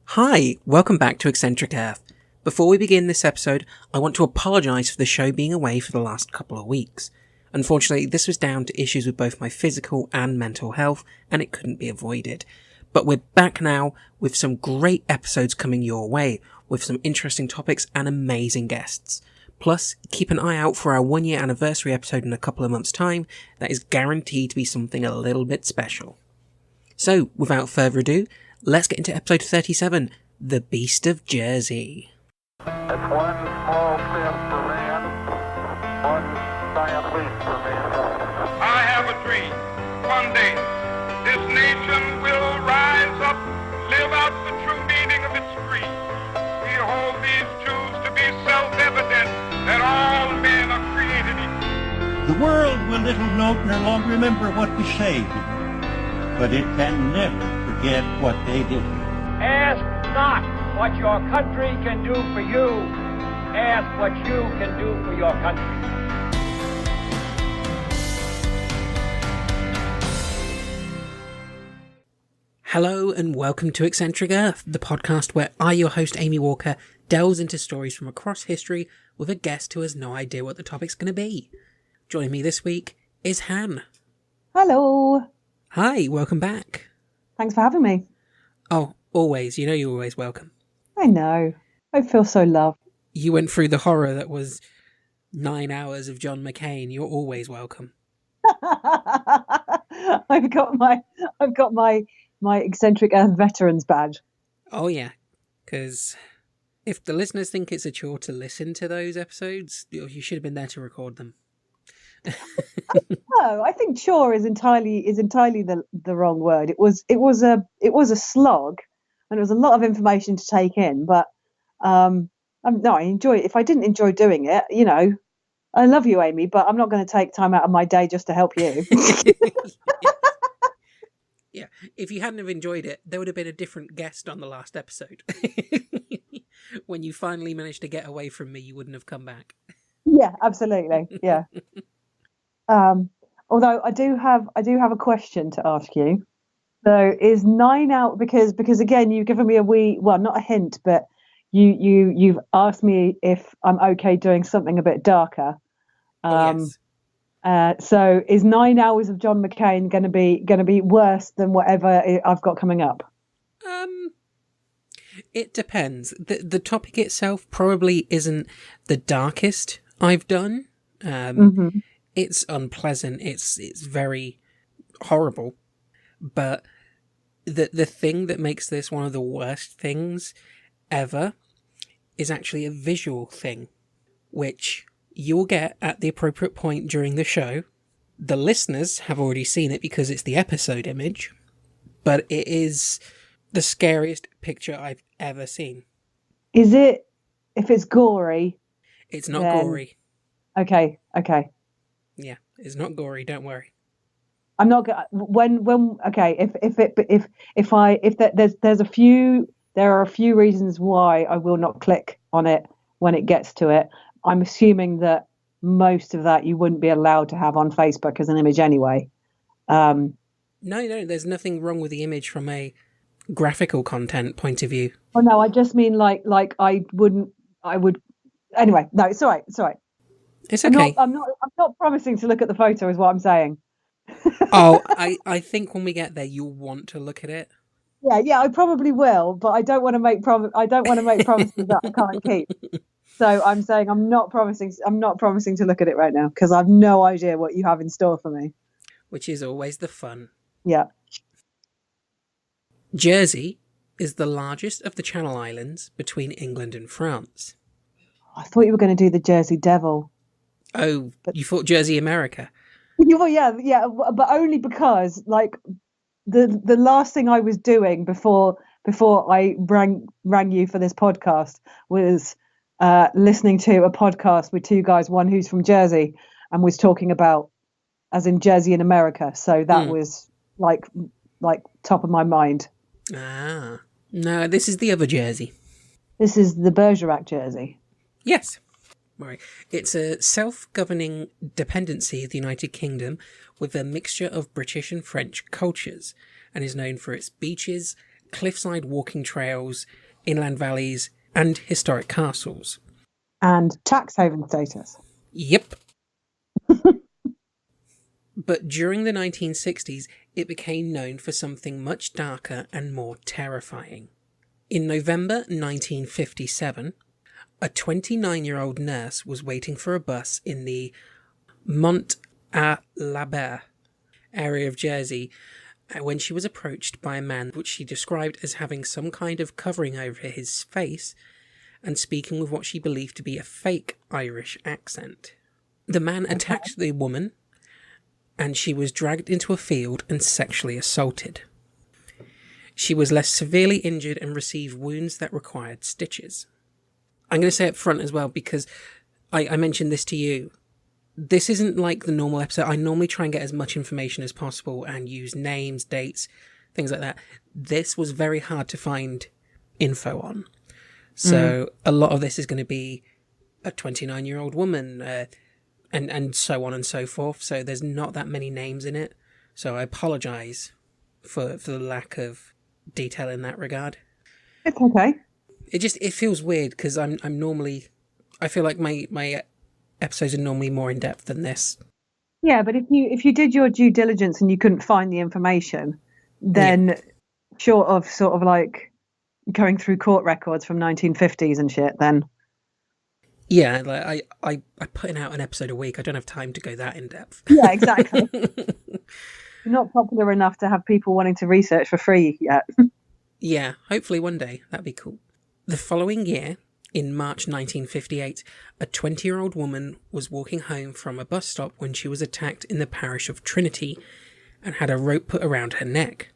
Hi, welcome back to Eccentric Earth. Before we begin this episode, I want to apologise for the show being away for the last couple of weeks. Unfortunately, this was down to issues with both my physical and mental health, and it couldn't be avoided. But we're back now with some great episodes coming your way, with some interesting topics and amazing guests. Plus, keep an eye out for our 1-year anniversary episode in a couple of months' time. That is guaranteed to be something a little bit special. So, without further ado, let's get into episode 37, The Beast of Jersey. It's one small step for man, one giant leap for mankind. I have a dream. One day, this nation will rise up, live out the true meaning of its creed. We hold these truths to be self-evident, that all men are created equal. The world will little note no longer remember what we say, but it can never forget what they did. Ask not what your country can do for you. Ask what you can do for your country. Hello and welcome to Eccentric Earth, the podcast where I, your host Amy Walker, delves into stories from across history with a guest who has no idea what the topic's going to be. Joining me this week is Han. Hello. Hi, welcome back. Thanks for having me. Oh, always. You know you're always welcome. I know. I feel so loved. You went through the horror that was 9 hours of John McCain. You're always welcome. I've got my Eccentric Earth Veterans badge. Oh yeah, because if the listeners think it's a chore to listen to those episodes, you should have been there to record them. No, I think chore is entirely the wrong word. It was a slog, and it was a lot of information to take in. But I enjoy it. If I didn't enjoy doing it, I love you, Amy, but I'm not going to take time out of my day just to help you. Yeah, if you hadn't have enjoyed it, there would have been a different guest on the last episode. When you finally managed to get away from me, you wouldn't have come back. Yeah, absolutely. Yeah. Although I do have a question to ask you. So is 9 out because again you've given me not a hint, but you've asked me if I'm okay doing something a bit darker. Yes. So is 9 hours of John McCain going to be worse than whatever I've got coming up? It depends. The topic itself probably isn't the darkest I've done. It's unpleasant. It's very horrible. But the thing that makes this one of the worst things ever is actually a visual thing, which you'll get at the appropriate point during the show. The listeners have already seen it because it's the episode image, but it is the scariest picture I've ever seen. Is it? If it's gory? It's not gory. Okay. Yeah, it's not gory. Don't worry. I'm not going. There are a few reasons why I will not click on it when it gets to it. I'm assuming that most of that you wouldn't be allowed to have on Facebook as an image anyway. No, there's nothing wrong with the image from a graphical content point of view. Oh no, I just mean like I would. Anyway, no, it's all right. It's okay. I'm not promising to look at the photo, is what I'm saying. Oh, I think when we get there, you'll want to look at it. Yeah, I probably will, but I don't want to make promises that I can't keep. So I'm saying I'm not promising to look at it right now because I've no idea what you have in store for me. Which is always the fun. Yeah. Jersey is the largest of the Channel Islands between England and France. I thought you were going to do the Jersey Devil. Oh, you thought Jersey America? Well, yeah, but only because like the last thing I was doing before I rang you for this podcast was listening to a podcast with two guys, one who's from Jersey and was talking about as in Jersey in America. So that was like top of my mind. Ah, no, this is the other Jersey. This is the Bergerac Jersey. Yes. Right. It's a self-governing dependency of the United Kingdom with a mixture of British and French cultures and is known for its beaches, cliffside walking trails, inland valleys, and historic castles. And tax haven status. Yep. But during the 1960s, it became known for something much darker and more terrifying. In November 1957, a 29-year-old nurse was waiting for a bus in the Mont-à-l'Abbé area of Jersey when she was approached by a man which she described as having some kind of covering over his face and speaking with what she believed to be a fake Irish accent. The man attacked the woman, and she was dragged into a field and sexually assaulted. She was less severely injured and received wounds that required stitches. I'm going to say up front as well, because I mentioned this to you. This isn't like the normal episode. I normally try and get as much information as possible and use names, dates, things like that. This was very hard to find info on. So a lot of this is going to be a 29-year-old woman, and so on and so forth. So there's not that many names in it. So I apologise for the lack of detail in that regard. It's okay. It feels weird because I'm normally, I feel like my episodes are normally more in depth than this. Yeah, but if you did your due diligence and you couldn't find the information, then short of sort of like going through court records from 1950s and shit, then yeah, like I putting out an episode a week. I don't have time to go that in depth. Yeah, exactly. You're not popular enough to have people wanting to research for free yet. Yeah, hopefully one day. That'd be cool. The following year, in March 1958, a 20-year-old woman was walking home from a bus stop when she was attacked in the parish of Trinity and had a rope put around her neck.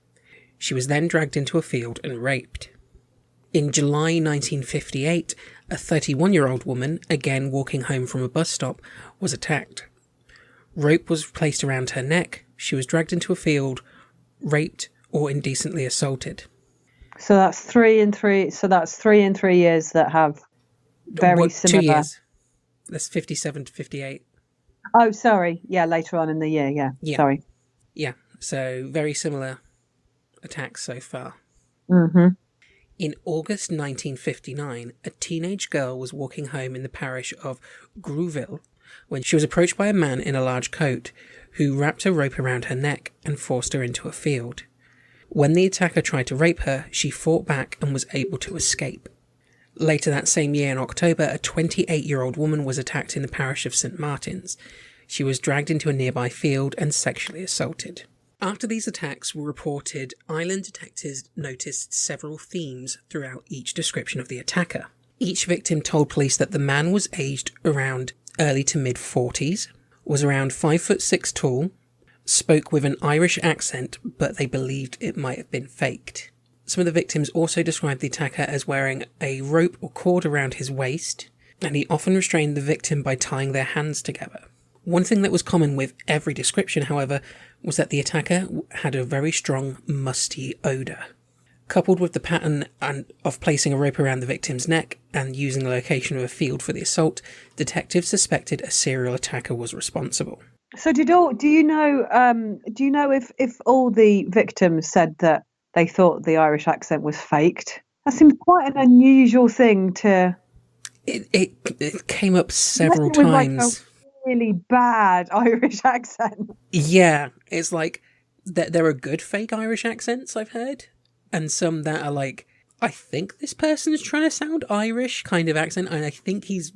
She was then dragged into a field and raped. In July 1958, a 31-year-old woman, again walking home from a bus stop, was attacked. Rope was placed around her neck. She was dragged into a field, raped, or indecently assaulted. So that's 3 and 3. So that's 3 and 3 years that have very similar. 2 years. That's 57 to 58. Oh, sorry. Yeah, later on in the year. Yeah. Sorry. Yeah. So very similar attacks so far. Mm-hmm. In August 1959, a teenage girl was walking home in the parish of Grouville when she was approached by a man in a large coat who wrapped a rope around her neck and forced her into a field. When the attacker tried to rape her, she fought back and was able to escape. Later that same year in October, a 28-year-old woman was attacked in the parish of St. Martin's. She was dragged into a nearby field and sexually assaulted. After these attacks were reported, island detectives noticed several themes throughout each description of the attacker. Each victim told police that the man was aged around early to mid-40s, was around 5'6" tall, spoke with an Irish accent, but they believed it might have been faked. Some of the victims also described the attacker as wearing a rope or cord around his waist, and he often restrained the victim by tying their hands together. One thing that was common with every description, however, was that the attacker had a very strong, musty odour. Coupled with the pattern of placing a rope around the victim's neck and using the location of a field for the assault, detectives suspected a serial attacker was responsible. So do you know if all the victims said that they thought the Irish accent was faked? That seems quite an unusual thing to... It came up several times. Like a really bad Irish accent. Yeah, it's like there are good fake Irish accents I've heard, and some that are like, I think this person's trying to sound Irish kind of accent, and I think he's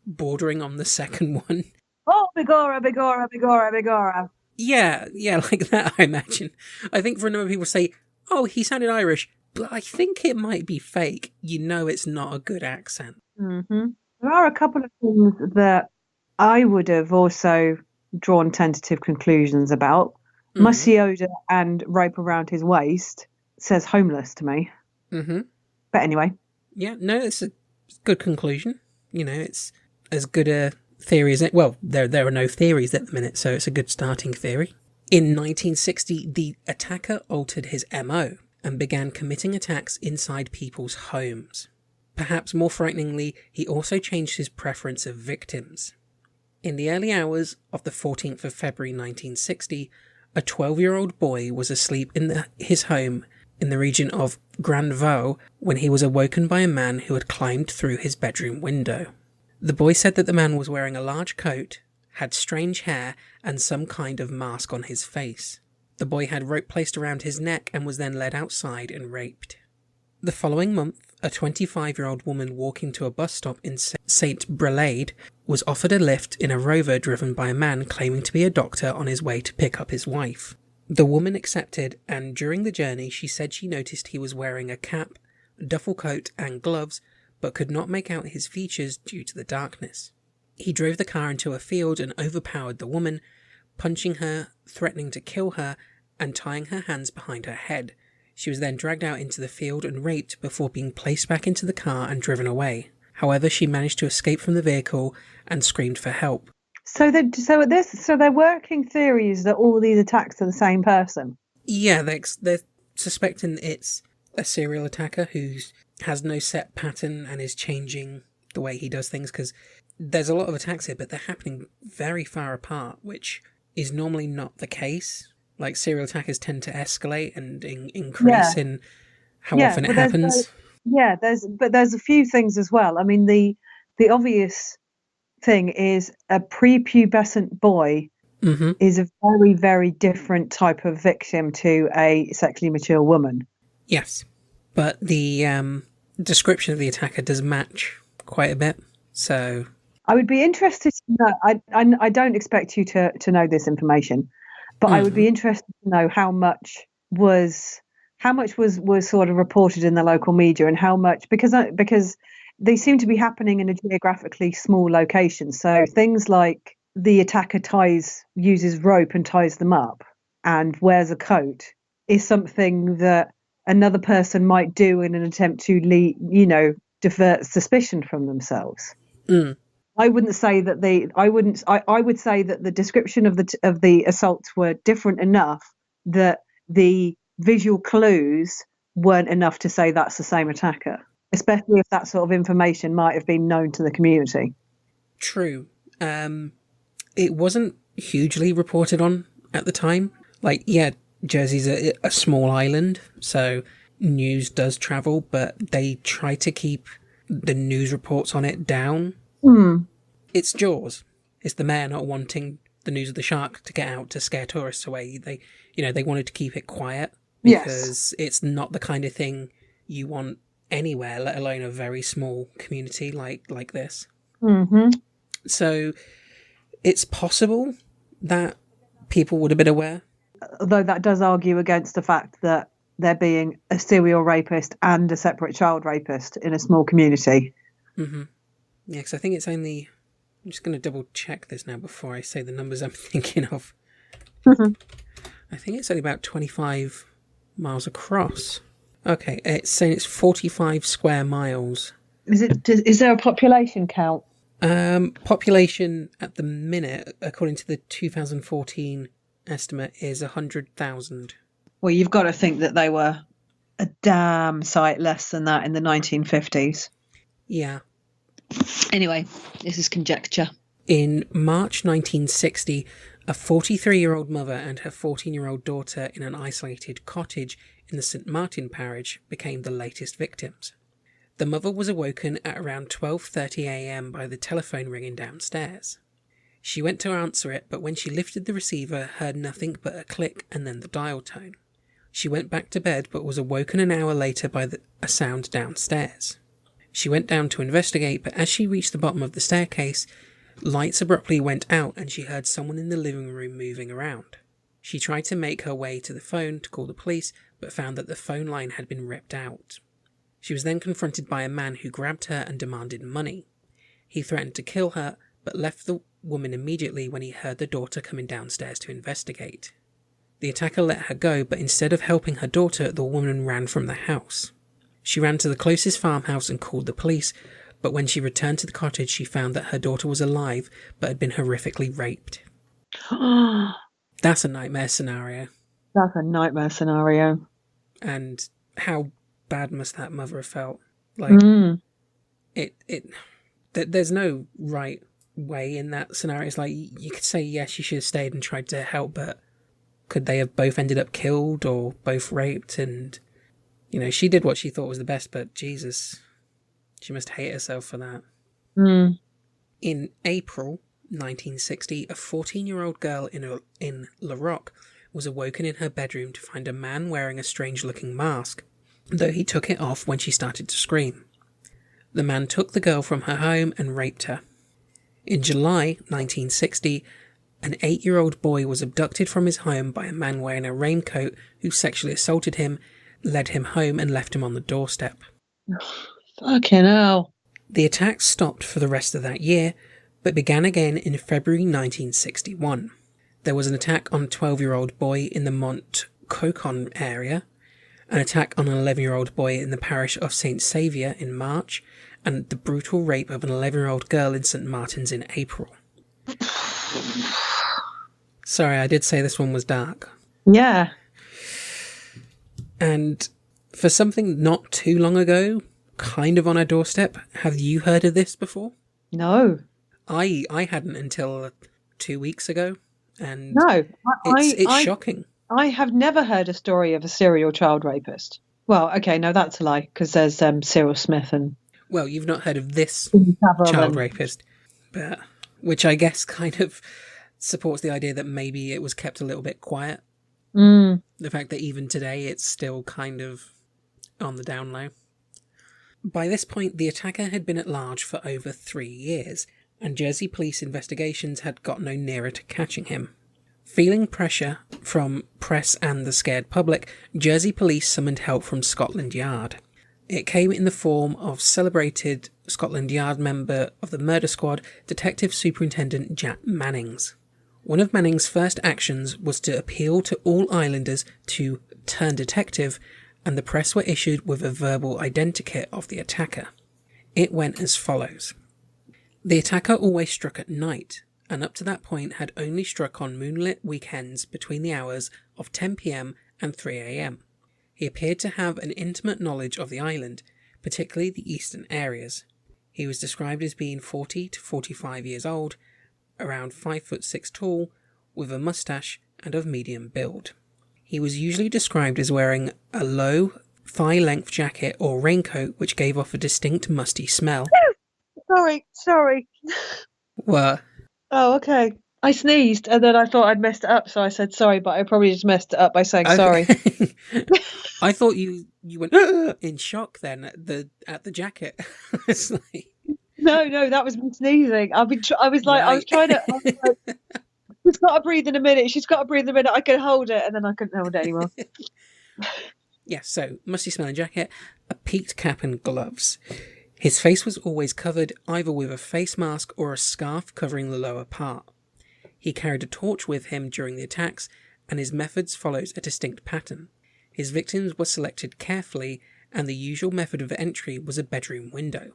bordering on the second one. Oh, bigora, bigora, bigora, bigora. Yeah, like that, I imagine. I think for a number of people say, oh, he sounded Irish, but I think it might be fake. You know it's not a good accent. Mm-hmm. There are a couple of things that I would have also drawn tentative conclusions about. Mm-hmm. Musty odour and rope around his waist says homeless to me. Mm-hmm. But anyway. Yeah, no, it's a good conclusion. You know, it's as good a theory as it. Well, there are no theories at the minute, so it's a good starting theory. In 1960, the attacker altered his MO and began committing attacks inside people's homes. Perhaps more frighteningly, he also changed his preference of victims. In the early hours of the 14th of February 1960, a 12-year-old boy was asleep in his home in the region of Grandvaux when he was awoken by a man who had climbed through his bedroom window. The boy said that the man was wearing a large coat, had strange hair, and some kind of mask on his face. The boy had rope placed around his neck and was then led outside and raped. The following month, a 25-year-old woman walking to a bus stop in St. Brelade was offered a lift in a Rover driven by a man claiming to be a doctor on his way to pick up his wife. The woman accepted, and during the journey she said she noticed he was wearing a cap, duffel coat and gloves, but could not make out his features due to the darkness. He drove the car into a field and overpowered the woman, punching her, threatening to kill her, and tying her hands behind her head. She was then dragged out into the field and raped before being placed back into the car and driven away. However, she managed to escape from the vehicle and screamed for help. So their working theory is that all these attacks are the same person. Yeah, they're suspecting it's a serial attacker who has no set pattern and is changing the way he does things, because there's a lot of attacks here, but they're happening very far apart, which is normally not the case. Like, serial attackers tend to escalate and increase in how often it happens. There's a few things as well. I mean, the obvious thing is a prepubescent boy is a very, very different type of victim to a sexually mature woman. Yes, but the description of the attacker does match quite a bit. So I would be interested to know. I don't expect you to know this information, but I would be interested to know how much was sort of reported in the local media, and how much, because they seem to be happening in a geographically small location. So things like the attacker uses rope and ties them up and wears a coat is something that another person might do in an attempt to divert suspicion from themselves. I wouldn't say that I would say that the description of the assaults were different enough that the visual clues weren't enough to say that's the same attacker, especially if that sort of information might have been known to the community. True. It wasn't hugely reported on at the time. Like, yeah, Jersey's a small island, so news does travel, but they try to keep the news reports on it down. It's Jaws. It's the mayor not wanting the news of the shark to get out to scare tourists away. They wanted to keep it quiet because it's not the kind of thing you want anywhere, let alone a very small community like this. So it's possible that people would have been aware. Although that does argue against the fact that there being a serial rapist and a separate child rapist in a small community. Yeah, because I think it's only... I'm just going to double check this now before I say the numbers I'm thinking of. I think it's only about 25 miles across. Okay, it's saying it's 45 square miles. Is there a population count? Population at the minute, according to the 2014 estimate, is 100,000. Well, you've got to think that they were a damn sight less than that in the 1950s. Yeah. Anyway, this is conjecture. In March 1960, a 43-year-old mother and her 14-year-old daughter in an isolated cottage in the St. Martin parish became the latest victims. The mother was awoken at around 12:30 a.m. by the telephone ringing downstairs. She went to answer it, but when she lifted the receiver, heard nothing but a click and then the dial tone. She went back to bed, but was awoken an hour later by a sound downstairs. She went down to investigate, but as she reached the bottom of the staircase, lights abruptly went out and she heard someone in the living room moving around. She tried to make her way to the phone to call the police, but found that the phone line had been ripped out. She was then confronted by a man who grabbed her and demanded money. He threatened to kill her, but left the woman immediately when he heard the daughter coming downstairs to investigate. The attacker let her go, but instead of helping her daughter, the woman ran from the house. She ran to the closest farmhouse and called the police, but when she returned to the cottage, she found that her daughter was alive, but had been horrifically raped. That's a nightmare scenario. That's a nightmare scenario. And how bad must that mother have felt? Like, there's no right way in that scenario. It's like, you could say, yes, she should have stayed and tried to help, but could they have both ended up killed or both raped? And You know, she did what she thought was the best, but Jesus, she must hate herself for that. Mm. In April 1960, a 14-year-old girl in La Roque was awoken in her bedroom to find a man wearing a strange-looking mask, though he took it off when she started to scream. The man took the girl from her home and raped her. In July 1960, an 8-year-old boy was abducted from his home by a man wearing a raincoat who sexually assaulted him, led him home and left him on the doorstep. Fucking hell. The attacks stopped for the rest of that year, but began again in February 1961. There was an attack on a 12-year-old boy in the Montcocon area, an attack on an 11-year-old boy in the parish of St. Saviour in March, and the brutal rape of an 11-year-old girl in St. Martin's in April. Sorry, I did say this one was dark. Yeah. And for something not too long ago, kind of on our doorstep, have you heard of this before? No. I hadn't until 2 weeks ago, and No. it's shocking. I have never heard a story of a serial child rapist. Well, okay, no, that's a lie, because there's Cyril Smith and... Well, you've not heard of this Savile child and- rapist, but which I guess kind of supports the idea that maybe it was kept a little bit quiet. Mm. The fact that even today it's still kind of on the down low. By this point, the attacker had been at large for over 3 years, and Jersey police investigations had got no nearer to catching him. Feeling pressure from press and the scared public, Jersey police summoned help from Scotland Yard. It came in the form of celebrated Scotland Yard member of the murder squad, Detective Superintendent Jack Mannings. One of Manning's first actions was to appeal to all islanders to turn detective, and the press were issued with a verbal identikit of the attacker. It went as follows. The attacker always struck at night, and up to that point had only struck on moonlit weekends between the hours of 10 p.m. and 3 a.m. He appeared to have an intimate knowledge of the island, particularly the eastern areas. He was described as being 40 to 45 years old, around 5'6" tall, with a moustache and of medium build. He was usually described as wearing a low, thigh-length jacket or raincoat which gave off a distinct musty smell. Sorry. What? Oh, okay. I sneezed and then I thought I'd messed it up, so I said sorry, but I probably just messed it up by saying sorry. I thought you went in shock then at the jacket. It's like... No, that was me sneezing. I was trying to. She's got to breathe in a minute. I could hold it, and then I couldn't hold it anymore. Yeah, so musty smelling jacket, a peaked cap and gloves. His face was always covered either with a face mask or a scarf covering the lower part. He carried a torch with him during the attacks, and his methods followed a distinct pattern. His victims were selected carefully, and the usual method of entry was a bedroom window.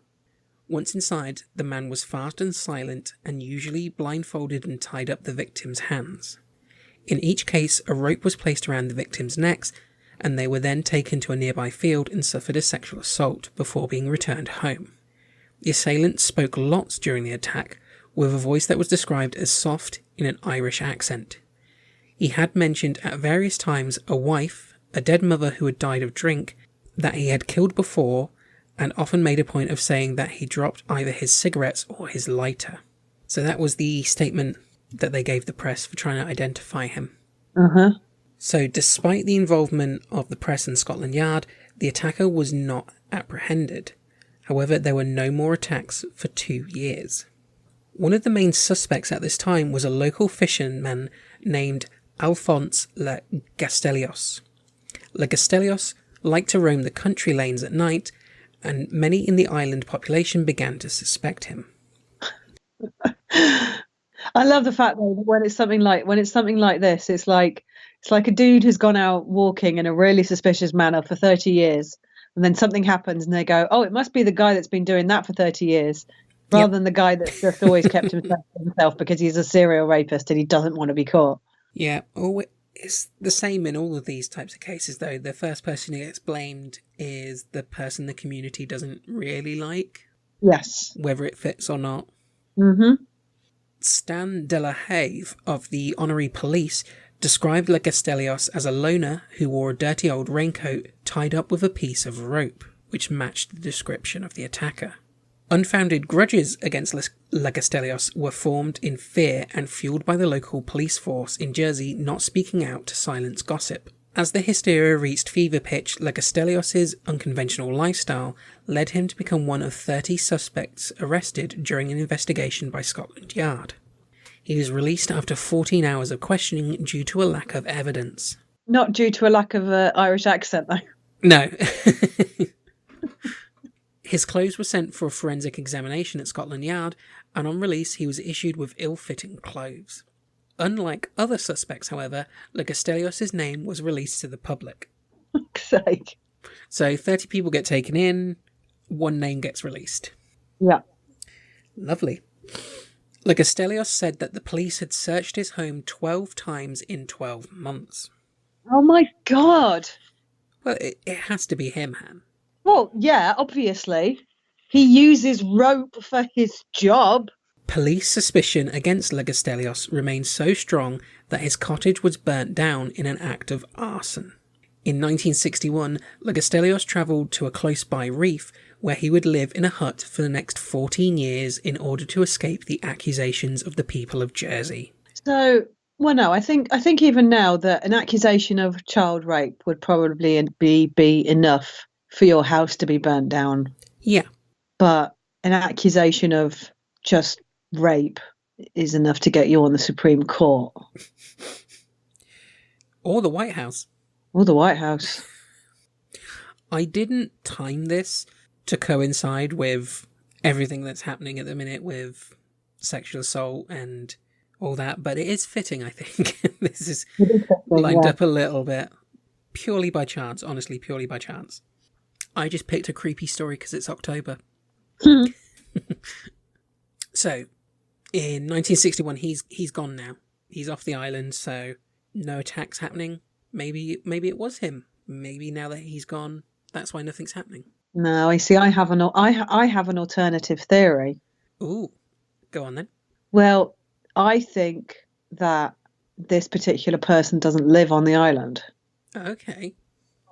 Once inside, the man was fast and silent, and usually blindfolded and tied up the victim's hands. In each case, a rope was placed around the victims' necks, and they were then taken to a nearby field and suffered a sexual assault before being returned home. The assailant spoke lots during the attack, with a voice that was described as soft in an Irish accent. He had mentioned at various times a wife, a dead mother who had died of drink, that he had killed before, and often made a point of saying that he dropped either his cigarettes or his lighter. So that was the statement that they gave the press for trying to identify him. Uh-huh. So despite the involvement of the press and Scotland Yard, the attacker was not apprehended. However, there were no more attacks for 2 years. One of the main suspects at this time was a local fisherman named Alphonse Le Gastelios. Le Gastelios liked to roam the country lanes at night, and many in the island population began to suspect him. I love the fact though that when it's something like this, it's like a dude who's gone out walking in a really suspicious manner for 30 years, and then something happens and they go, oh, it must be the guy that's been doing that for 30 years, rather than the guy that's just always kept himself because he's a serial rapist and he doesn't want to be caught. Yeah, it's the same in all of these types of cases, though. The first person who gets blamed is the person the community doesn't really like. Yes. Whether it fits or not. Mm-hmm. Stan Delahave of the Honorary Police described Legastelios as a loner who wore a dirty old raincoat tied up with a piece of rope, which matched the description of the attacker. Unfounded grudges against Legastelios were formed in fear and fueled by the local police force in Jersey not speaking out to silence gossip. As the hysteria reached fever pitch, Legastelios' unconventional lifestyle led him to become one of 30 suspects arrested during an investigation by Scotland Yard. He was released after 14 hours of questioning due to a lack of evidence. Not due to a lack of Irish accent, though. No. His clothes were sent for a forensic examination at Scotland Yard, and on release he was issued with ill-fitting clothes. Unlike other suspects, however, Legastelios' name was released to the public. For fuck's sake. So 30 people get taken in, one name gets released. Yeah. Lovely. Legastelios said that the police had searched his home 12 times in 12 months. Oh my God. Well, it has to be him, Han. Well, yeah, obviously. He uses rope for his job. Police suspicion against Legastelios remained so strong that his cottage was burnt down in an act of arson. In 1961, Legastelios travelled to a close-by reef where he would live in a hut for the next 14 years in order to escape the accusations of the people of Jersey. So, well, no, I think even now that an accusation of child rape would probably be enough for your house to be burnt down. Yeah. But an accusation of just rape is enough to get you on the Supreme Court. Or the White House. Or the White House. I didn't time this to coincide with everything that's happening at the minute with sexual assault and all that, but it is fitting, I think. This is lined up a little bit. Purely by chance, honestly, purely by chance. I just picked a creepy story because it's October. So, in 1961, he's gone now. He's off the island, so no attacks happening. Maybe it was him. Maybe now that he's gone, that's why nothing's happening. No, I see. I have an alternative theory. Ooh, go on then. Well, I think that this particular person doesn't live on the island. Okay.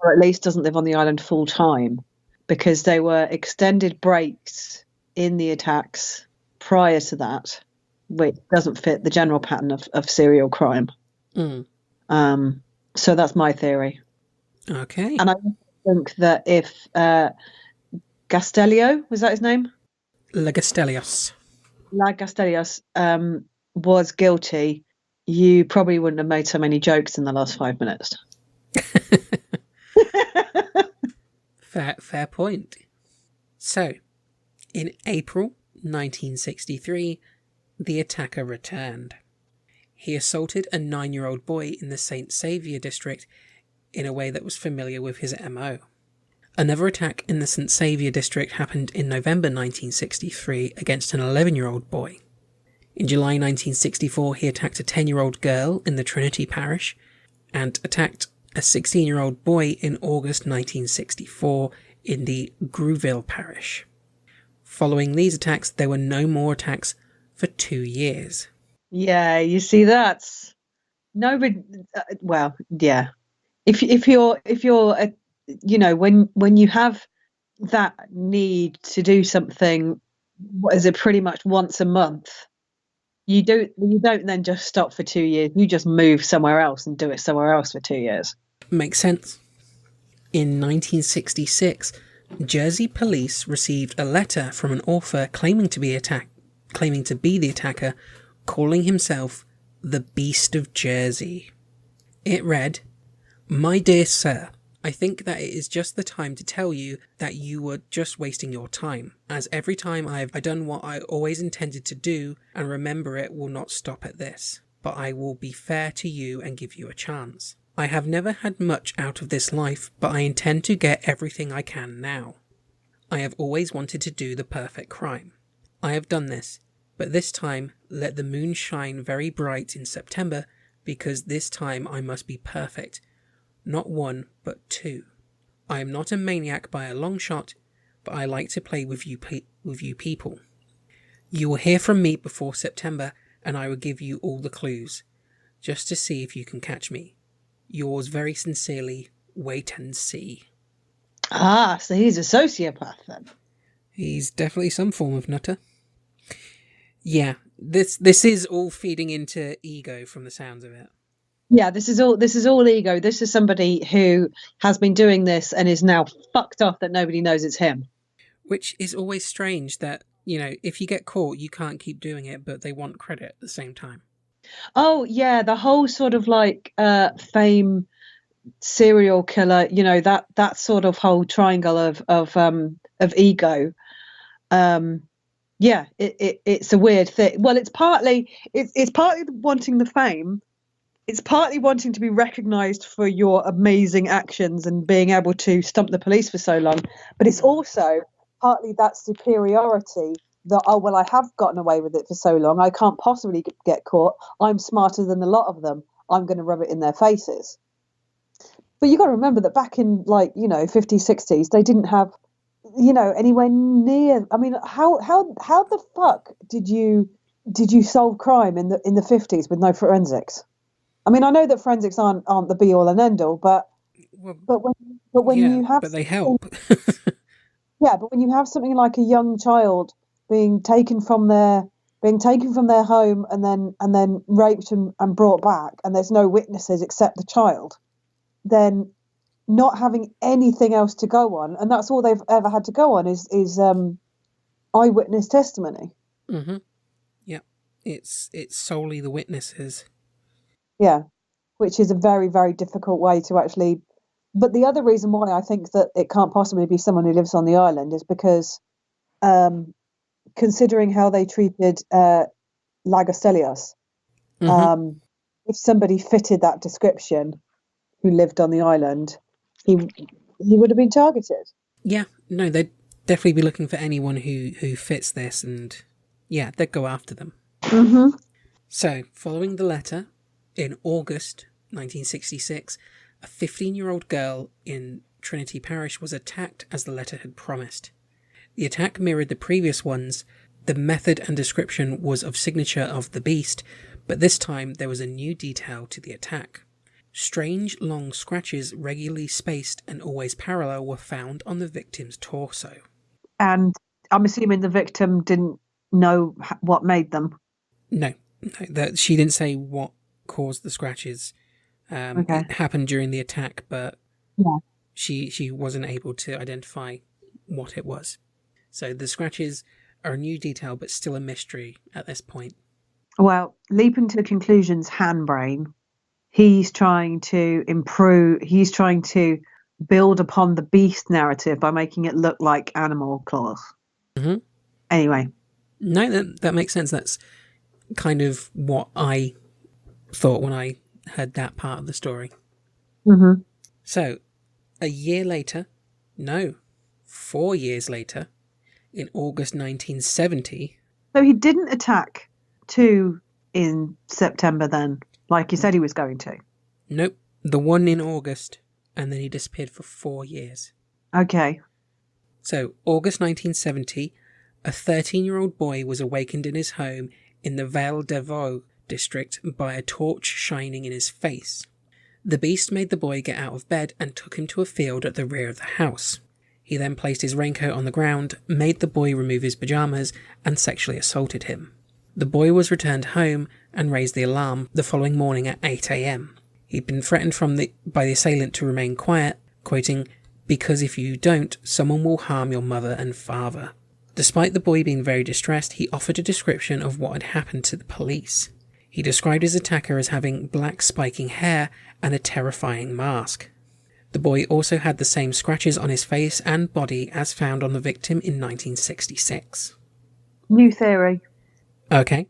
Or at least doesn't live on the island full time, because there were extended breaks in the attacks prior to that, which doesn't fit the general pattern of serial crime. So that's my theory. Okay. And I think that if Gastelio, was that his name? Legastelios was guilty, you probably wouldn't have made so many jokes in the last 5 minutes. Fair point. So, in April 1963, the attacker returned. He assaulted a 9-year-old boy in the St. Saviour district in a way that was familiar with his MO. Another attack in the St. Saviour district happened in November 1963 against an 11-year-old boy. In July 1964, he attacked a 10-year-old girl in the Trinity parish and attacked a 16-year-old boy in August 1964 in the Grouville parish. Following these attacks, there were no more attacks for 2 years. Yeah, you see, that's nobody. Well, yeah. If you're when you have that need to do something, what is it, pretty much once a month, you don't then just stop for 2 years. You just move somewhere else and do it somewhere else for 2 years. Makes sense. In 1966, Jersey police received a letter from an author claiming to be the attacker, calling himself the Beast of Jersey. It read, "My dear sir, I think that it is just the time to tell you that you were just wasting your time, as every time I've done what I always intended to do, and remember it will not stop at this, but I will be fair to you and give you a chance. I have never had much out of this life, but I intend to get everything I can now. I have always wanted to do the perfect crime. I have done this, but this time let the moon shine very bright in September, because this time I must be perfect. Not one, but two. I am not a maniac by a long shot, but I like to play with you people. You will hear from me before September, and I will give you all the clues. just to see if you can catch me. Yours very sincerely, Wait and See. Ah, so he's a sociopath then. He's definitely some form of nutter. Yeah, this is all feeding into ego from the sounds of it. Yeah, this is all ego. This is somebody who has been doing this and is now fucked off that nobody knows it's him. Which is always strange that, if you get caught, you can't keep doing it, but they want credit at the same time. Oh, yeah, the whole sort of like fame serial killer, that sort of whole triangle of ego. Yeah, it's a weird thing. Well, it's partly wanting the fame. It's partly wanting to be recognised for your amazing actions and being able to stump the police for so long. But it's also partly that superiority that, oh, well, I have gotten away with it for so long. I can't possibly get caught. I'm smarter than a lot of them. I'm going to rub it in their faces. But you got to remember that back in 50s, 60s, they didn't have, anywhere near. I mean, how the fuck did you solve crime in the 50s with no forensics? I mean, I know that forensics aren't the be all and end all, but when you have, but they help. Yeah, but when you have something like a young child being taken from their home and then raped and brought back, and there's no witnesses except the child, then not having anything else to go on, and that's all they've ever had to go on is eyewitness testimony. Mm-hmm. Yeah, it's solely the witnesses. Yeah, which is a very, very difficult way to actually. But the other reason why I think that it can't possibly be someone who lives on the island is because, considering how they treated Lagostelios, Mm-hmm. If somebody fitted that description who lived on the island, he would have been targeted. Yeah, no, they'd definitely be looking for anyone who fits this, and yeah, they'd go after them. Mm-hmm. So, following the letter, in August 1966, a 15-year-old girl in Trinity Parish was attacked as the letter had promised. The attack mirrored the previous ones. The method and description was of signature of the beast, but this time there was a new detail to the attack. Strange long scratches, regularly spaced and always parallel, were found on the victim's torso. And I'm assuming the victim didn't know what made them. No, she didn't say what caused the scratches. Okay. It happened during the attack, but yeah, she wasn't able to identify what it was. So the scratches are a new detail, but still a mystery at this point. Well, leaping to conclusions, Handbrain. He's trying to improve. He's trying to build upon the beast narrative by making it look like animal claws. Mm-hmm. Anyway, no, that makes sense. That's kind of what I thought when I heard that part of the story. Mm-hmm. So, a year later, no, 4 years later, in August 1970. So he didn't attack 2 in September then, like he said he was going to? Nope, the one in August, and then he disappeared for 4 years. Okay. So, August 1970, a 13-year-old boy was awakened in his home in the Val d'Avaux district by a torch shining in his face. The beast made the boy get out of bed and took him to a field at the rear of the house. He then placed his raincoat on the ground, made the boy remove his pajamas, and sexually assaulted him. The boy was returned home and raised the alarm the following morning at 8 a.m. He'd been threatened by the assailant to remain quiet, quoting, "Because if you don't, someone will harm your mother and father." Despite the boy being very distressed, he offered a description of what had happened to the police. He described his attacker as having black spiking hair and a terrifying mask. The boy also had the same scratches on his face and body as found on the victim in 1966. New theory. Okay.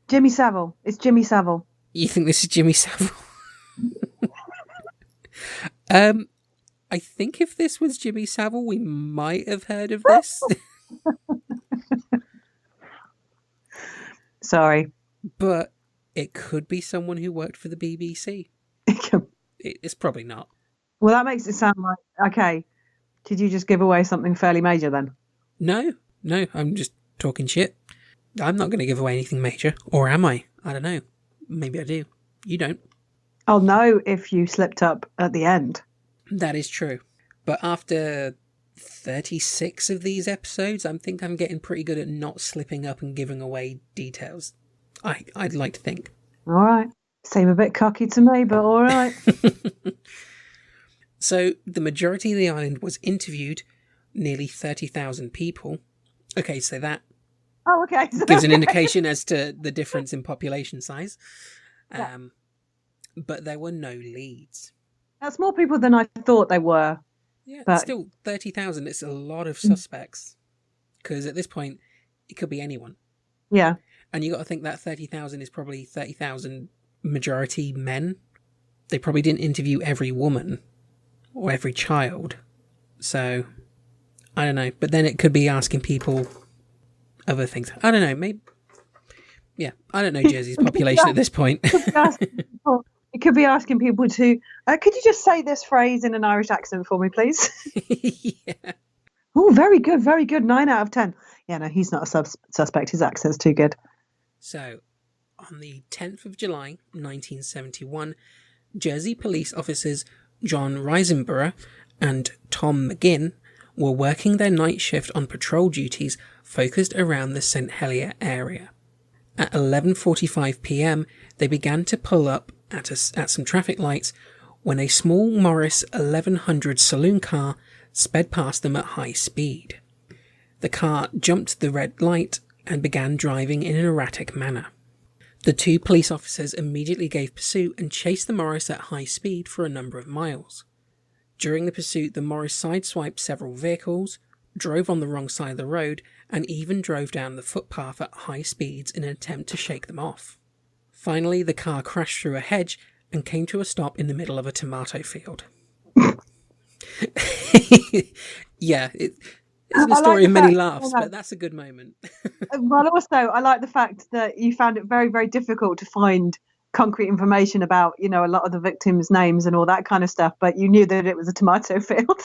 Jimmy Savile. It's Jimmy Savile. You think this is Jimmy Savile? I think if this was Jimmy Savile, we might have heard of this. Sorry. But it could be someone who worked for the BBC. It's probably not. Well, that makes it sound like, okay, did you just give away something fairly major then? No, I'm just talking shit. I'm not going to give away anything major. Or am I? I don't know. Maybe I do. You don't. I'll know if you slipped up at the end. That is true. But after 36 of these episodes, I think I'm getting pretty good at not slipping up and giving away details. I'd like to think. All right. Seem a bit cocky to me, but all right. So the majority of the island was interviewed, nearly 30,000 people. Okay, so that Okay. gives an indication as to the difference in population size. But there were no leads. That's more people than I thought they were. Yeah, but still 30,000. It's a lot of suspects. Because at this point, it could be anyone. Yeah. And you got to think that 30,000 is probably 30,000 majority men. They probably didn't interview every woman or every child. So, I don't know. But then it could be asking people other things. I don't know. Maybe. Yeah, I don't know Jersey's population at this point. It could be asking people to, could you just say this phrase in an Irish accent for me, please? Yeah. Oh, very good, very good. 9 out of 10. Yeah, no, he's not a suspect. His accent's too good. So, on the 10th of July, 1971, Jersey police officers John Risenborough and Tom McGinn were working their night shift on patrol duties focused around the St. Helier area. At 11:45 p.m, they began to pull up at some traffic lights when a small Morris 1100 saloon car sped past them at high speed. The car jumped the red light and began driving in an erratic manner. The two police officers immediately gave pursuit and chased the Morris at high speed for a number of miles. During the pursuit, the Morris sideswiped several vehicles, drove on the wrong side of the road, and even drove down the footpath at high speeds in an attempt to shake them off. Finally, the car crashed through a hedge and came to a stop in the middle of a tomato field. Yeah, it isn't a story of many laughs, but that's a good moment. Well, also, I like the fact that you found it very, very difficult to find concrete information about, a lot of the victims' names and all that kind of stuff, but you knew that it was a tomato field.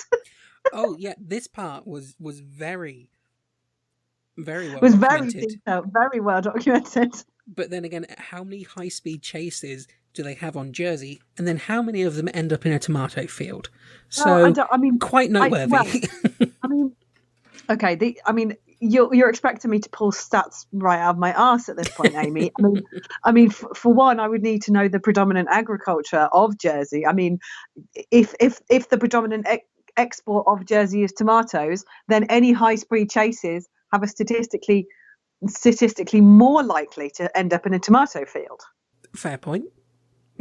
Oh, yeah, this part was very, very well It was documented. very detailed, very well documented. But then again, how many high-speed chases do they have on Jersey? And then how many of them end up in a tomato field? So, quite noteworthy. Okay, you're expecting me to pull stats right out of my arse at this point, Amy. For one, I would need to know the predominant agriculture of Jersey. I mean, if the predominant export of Jersey is tomatoes, then any high-speed chases have a statistically more likely to end up in a tomato field. Fair point.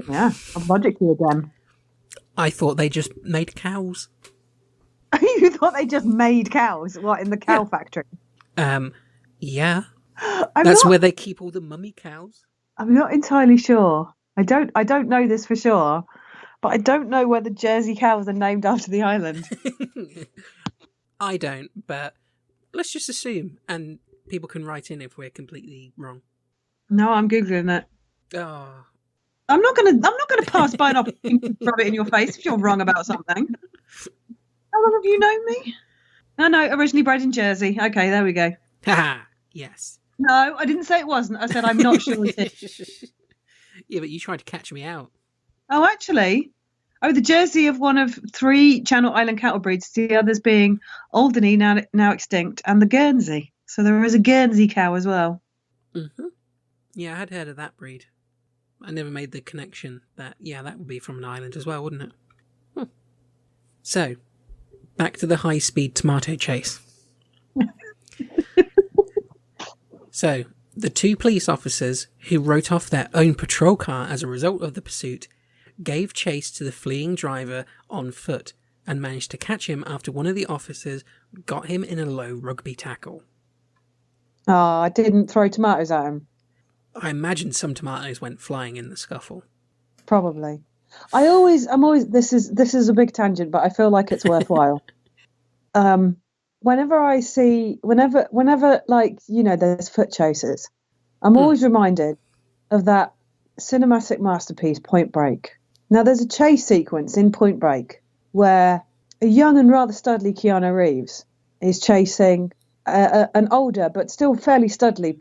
Yeah, I'm logically again. I thought they just made cows. You thought they just made cows? What, in the cow factory? Yeah. That's where they keep all the mummy cows. I'm not entirely sure. I don't know this for sure, but I don't know whether Jersey cows are named after the island. I don't, but let's just assume, and people can write in if we're completely wrong. No, I'm googling it. Oh. I'm not gonna pass by an opportunity to rub it in your face if you're wrong about something. How long have you known me? No, originally bred in Jersey. Okay, there we go. Haha, yes. No, I didn't say it wasn't. I said I'm not sure it is. Yeah, but you tried to catch me out. Oh, actually. Oh, the Jersey of one of 3 Channel Island cattle breeds, the others being Alderney, now extinct, and the Guernsey. So there is a Guernsey cow as well. Mm-hmm. Yeah, I had heard of that breed. I never made the connection that, that would be from an island as well, wouldn't it? So, back to the high-speed tomato chase. So, the 2 police officers who wrote off their own patrol car as a result of the pursuit gave chase to the fleeing driver on foot and managed to catch him after one of the officers got him in a low rugby tackle. Oh, I didn't throw tomatoes at him. I imagine some tomatoes went flying in the scuffle. Probably. I'm always this is a big tangent, but I feel like it's worthwhile. Whenever there's foot chases, I'm always reminded of that cinematic masterpiece, Point Break. Now, there's a chase sequence in Point Break where a young and rather studly Keanu Reeves is chasing an older but still fairly studly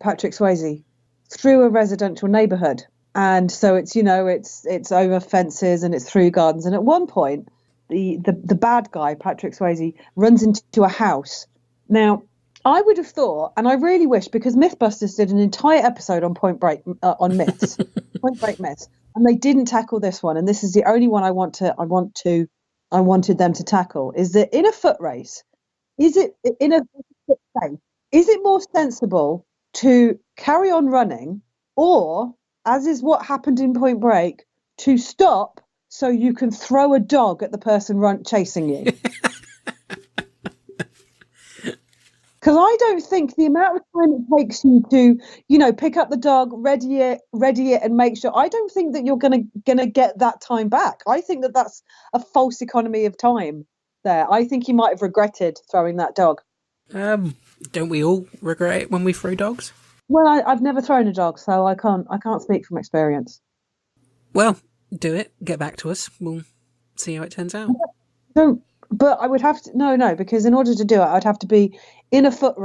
Patrick Swayze through a residential neighbourhood. And so it's, it's over fences and it's through gardens. And at one point, the bad guy, Patrick Swayze, runs into a house. Now, I would have thought, and I really wish, because Mythbusters did an entire episode on Point Break, on myths, Point Break myths, and they didn't tackle this one. And this is the only one I wanted them to tackle, is that in a foot race, is it more sensible to carry on running, or, as is what happened in Point Break, to stop so you can throw a dog at the person chasing you? Because I don't think the amount of time it takes you to, pick up the dog, ready it, and make sure. I don't think that you're gonna get that time back. I think that that's a false economy of time there. I think you might have regretted throwing that dog. Don't we all regret it when we throw dogs? Well, I've never thrown a dog, so I can't speak from experience. Well, do it. Get back to us. We'll see how it turns out. But I would have to no, because in order to do it, I'd have to be in a foot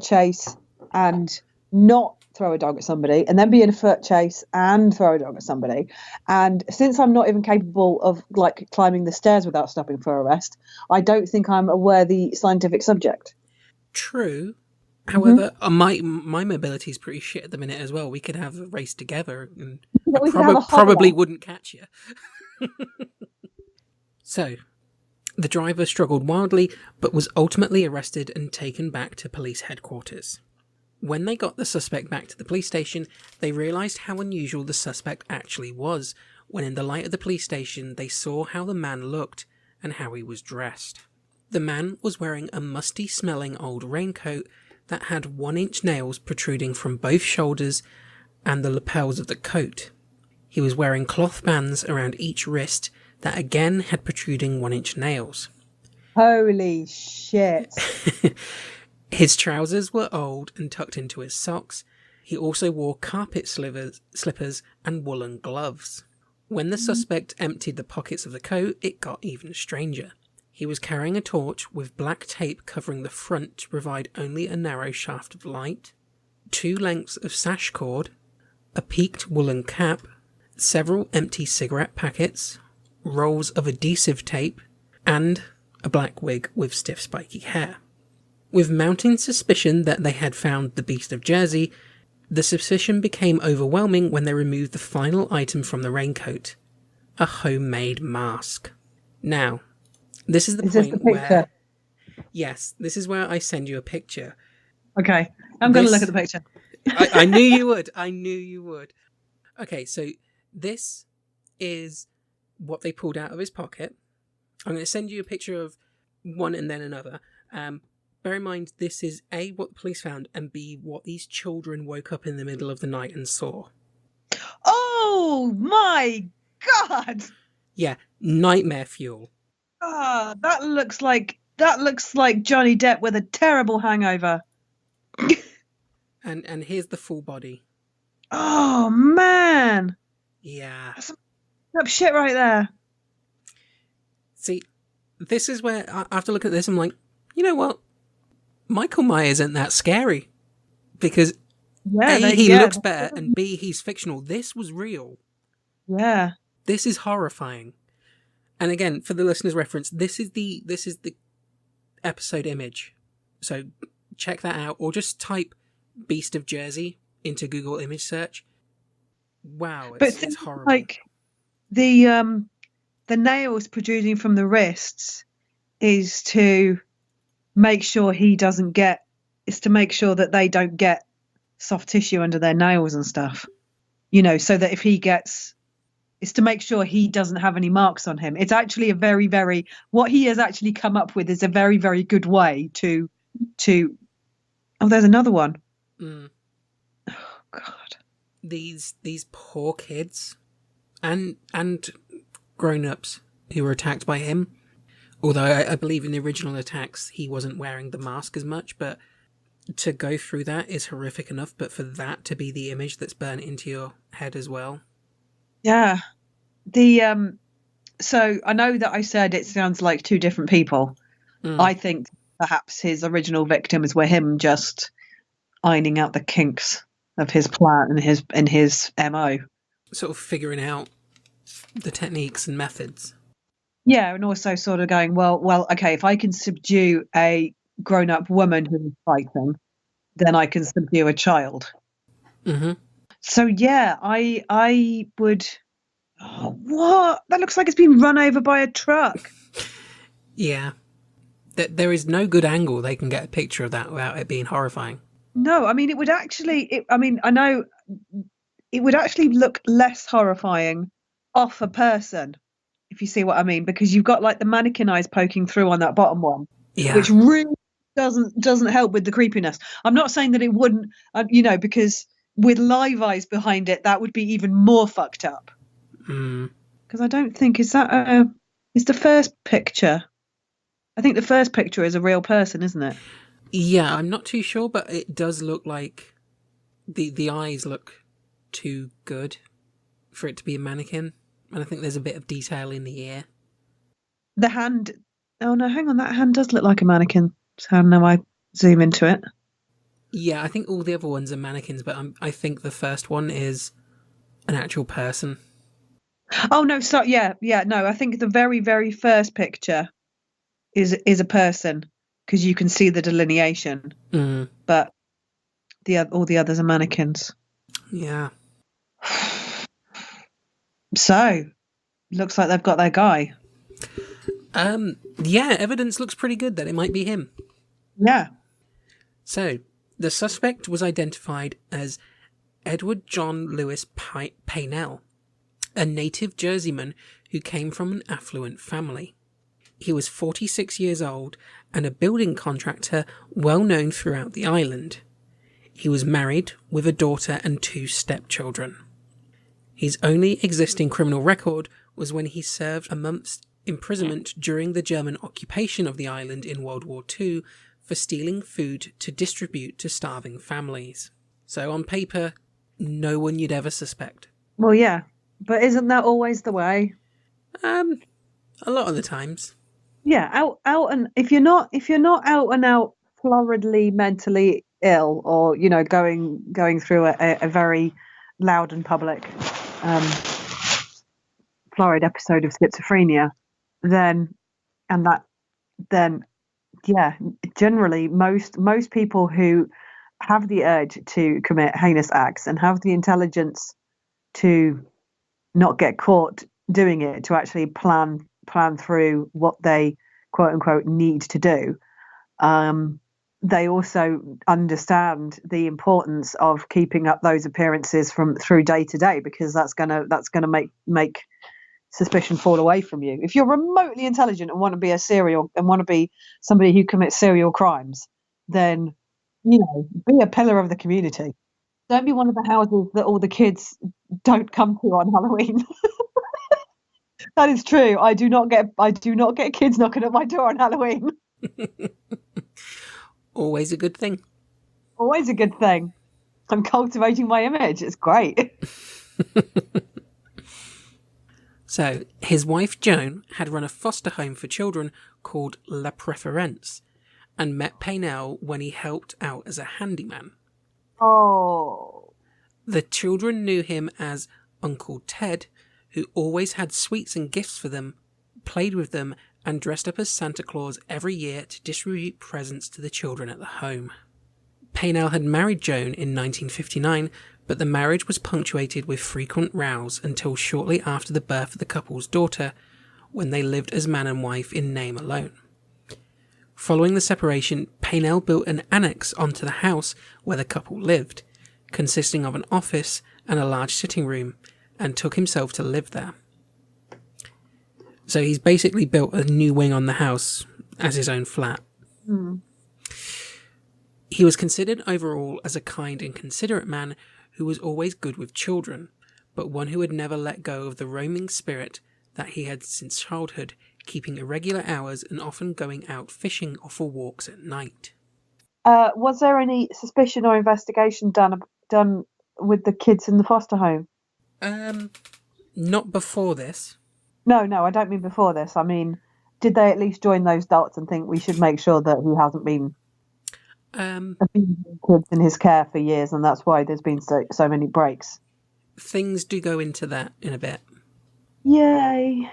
chase, and not throw a dog at somebody, and then be in a foot chase and throw a dog at somebody. And since I'm not even capable of climbing the stairs without stopping for a rest, I don't think I'm a worthy scientific subject. True. However, my mobility is pretty shit at the minute as well. We could have a race together, and I probably wouldn't catch you. So, the driver struggled wildly, but was ultimately arrested and taken back to police headquarters. When they got the suspect back to the police station, they realised how unusual the suspect actually was, when in the light of the police station they saw how the man looked and how he was dressed. The man was wearing a musty-smelling old raincoat that had 1-inch nails protruding from both shoulders and the lapels of the coat. He was wearing cloth bands around each wrist that again had protruding 1-inch nails. Holy shit. His trousers were old and tucked into his socks. He also wore carpet slippers and woolen gloves. When the suspect emptied the pockets of the coat, it got even stranger. He was carrying a torch with black tape covering the front to provide only a narrow shaft of light, 2 lengths of sash cord, a peaked woolen cap, several empty cigarette packets, rolls of adhesive tape, and a black wig with stiff spiky hair. With mounting suspicion that they had found the Beast of Jersey, the suspicion became overwhelming when they removed the final item from the raincoat, a homemade mask. Now, this is the point where... Yes, this is where I send you a picture. Okay, I'm going to look at the picture. I knew you would. I knew you would. Okay, so this is what they pulled out of his pocket. I'm going to send you a picture of one and then another. Bear in mind, this is A, what the police found, and B, what these children woke up in the middle of the night and saw. Oh my God! Yeah, nightmare fuel. Ah, that looks like Johnny Depp with a terrible hangover. And here's the full body. Oh man! Yeah. That's some up shit right there. See, this is where after looking at this, I'm like, you know what? Michael Myers isn't that scary, because A, he looks better, and B, he's fictional. This was real. Yeah. This is horrifying. And again, for the listener's reference, this is the episode image. So check that out, or just type Beast of Jersey into Google image search. Wow, it's horrible. Like the nails protruding from the wrists is to make sure to make sure that they don't get soft tissue under their nails and stuff, so that if it's to make sure he doesn't have any marks on him. It's actually a very, very, what he has actually come up with is a very, very good way to oh, there's another one. Oh God. These poor kids and grown-ups who were attacked by him. Although I believe in the original attacks, he wasn't wearing the mask as much, but to go through that is horrific enough, but for that to be the image that's burnt into your head as well. Yeah. So I know that I said it sounds like 2 different people. I think perhaps his original victims were him just ironing out the kinks of his plan and his MO. sort of figuring out the techniques and methods. Yeah, and also sort of going, well, okay, if I can subdue a grown-up woman who's fighting, then I can subdue a child. Mm-hmm. So yeah, I would. Oh, what? That looks like it's been run over by a truck. Yeah. There is no good angle they can get a picture of that without it being horrifying. No, I mean, it would actually. I know it would actually look less horrifying off a person, if you see what I mean, because you've got like the mannequin eyes poking through on that bottom one, Yeah. which really doesn't help with the creepiness. I'm not saying that it wouldn't, because with live eyes behind it, that would be even more fucked up. Because I don't think is the first picture. I think the first picture is a real person, isn't it? Yeah, I'm not too sure, but it does look like the eyes look too good for it to be a mannequin. And I think there's a bit of detail in the ear. The hand. Oh no, hang on. That hand does look like a mannequin. So now I zoom into it. Yeah, I think all the other ones are mannequins, but I think the first one is an actual person. Oh no, so yeah, no. I think the very, very first picture is a person because you can see the delineation, but all the others are mannequins. Yeah. So, looks like they've got their guy. Yeah, evidence looks pretty good that it might be him. Yeah. So, the suspect was identified as Edward John Lewis Pinel, a native Jerseyman who came from an affluent family. He was 46 years old and a building contractor well known throughout the island. He was married with a daughter and 2 stepchildren. His only existing criminal record was when he served a month's imprisonment during the German occupation of the island in World War II for stealing food to distribute to starving families. So on paper, no one you'd ever suspect. Well, yeah, but isn't that always the way? A lot of the times. Yeah, out and if you're not out and out floridly mentally ill, or going through a very loud and public florid episode of schizophrenia, then generally most people who have the urge to commit heinous acts and have the intelligence to not get caught doing it, to actually plan through what they quote unquote need to do, they also understand the importance of keeping up those appearances through day to day, because that's gonna make suspicion fall away from you. If you're remotely intelligent and want to be somebody who commits serial crimes, then be a pillar of the community. Don't be one of the houses that all the kids don't come to on Halloween. That is true. I do not get kids knocking at my door on Halloween. Always a good thing. Always a good thing. I'm cultivating my image. It's great. So, his wife Joan had run a foster home for children called La Preference and met Pinel when he helped out as a handyman. Oh. The children knew him as Uncle Ted, who always had sweets and gifts for them, played with them, and dressed up as Santa Claus every year to distribute presents to the children at the home. Pinel had married Joan in 1959, but the marriage was punctuated with frequent rows until shortly after the birth of the couple's daughter, when they lived as man and wife in name alone. Following the separation, Pinel built an annex onto the house where the couple lived, consisting of an office and a large sitting room, and took himself to live there. So he's basically built a new wing on the house as his own flat. He was considered overall as a kind and considerate man who was always good with children, but one who had never let go of the roaming spirit that he had since childhood, keeping irregular hours and often going out fishing or for walks at night. Was there any suspicion or investigation done with the kids in the foster home? Not before this. No, I don't mean before this. I mean, did they at least join those dots and think we should make sure that he hasn't been abusing kids in his care for years, and that's why there's been so many breaks? things do go into that in a bit. Yay.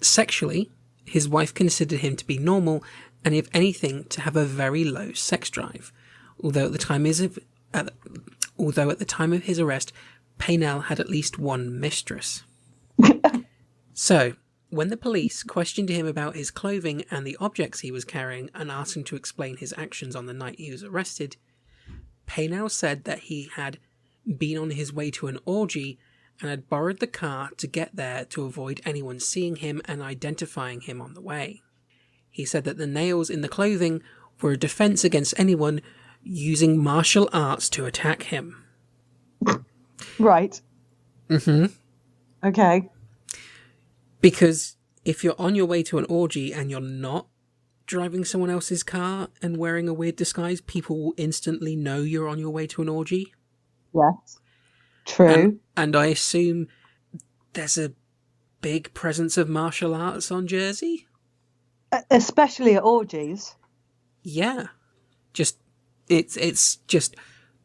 Sexually, his wife considered him to be normal and, if anything, to have a very low sex drive. Although at the time of his arrest, Pinel had at least one mistress. So, when the police questioned him about his clothing and the objects he was carrying and asked him to explain his actions on the night he was arrested, Pinel said that he had been on his way to an orgy and had borrowed the car to get there to avoid anyone seeing him and identifying him on the way. He said that the nails in the clothing were a defense against anyone using martial arts to attack him. Right. Mm-hmm. Okay. Because if you're on your way to an orgy and you're not driving someone else's car and wearing a weird disguise, people will instantly know you're on your way to an orgy. Yes. True. And I assume there's a big presence of martial arts on Jersey? Especially at orgies. Yeah. It's just